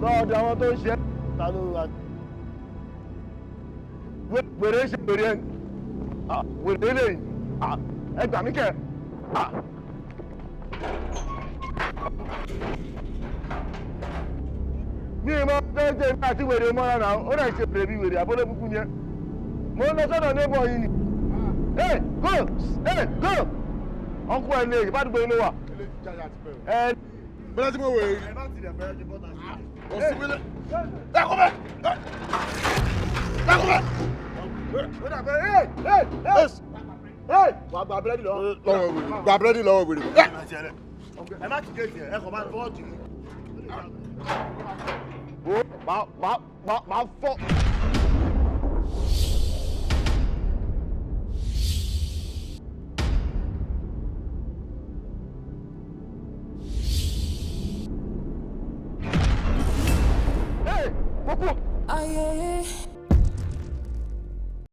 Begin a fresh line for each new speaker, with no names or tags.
lọ́ọ̀dọ̀ àwọn tó ń ṣe ta ló wà. Wèrè ṣe wèrè ẹni. Wèrè lẹ́yìn. Ẹ gbà mí kẹ́. Mi ì mọ fẹ́ jẹ́ nígbà tí wèrè mọ́ra náà, ó náà ṣe wèrè bí wèrè àbólé kúkú ni ẹ. Mo ń lọ sọ́dọ̀ neighbor yìí ni. Hey, go! Hey, go! Ọkọ ẹ lè ìbádùgbò yín ló wà.
Bẹ́ẹ̀ tí mo wẹ̀ yìí.
Ẹ bá tilẹ̀ bẹ́ẹ̀ ṣe bọ́ta sí.
Ọ̀sùn mi lẹ̀. Dákúmẹ̀! Dákúmẹ̀!
Ó dàgbẹ́ wà gba búrẹ́dì lọ́wọ́.
Gba búrẹ́dì lọ́wọ́ wèrè.
Ẹ má ti kéèkì ẹ kàn máa fọwọ́ tì mí. Máa fọ́. Hey, Popo.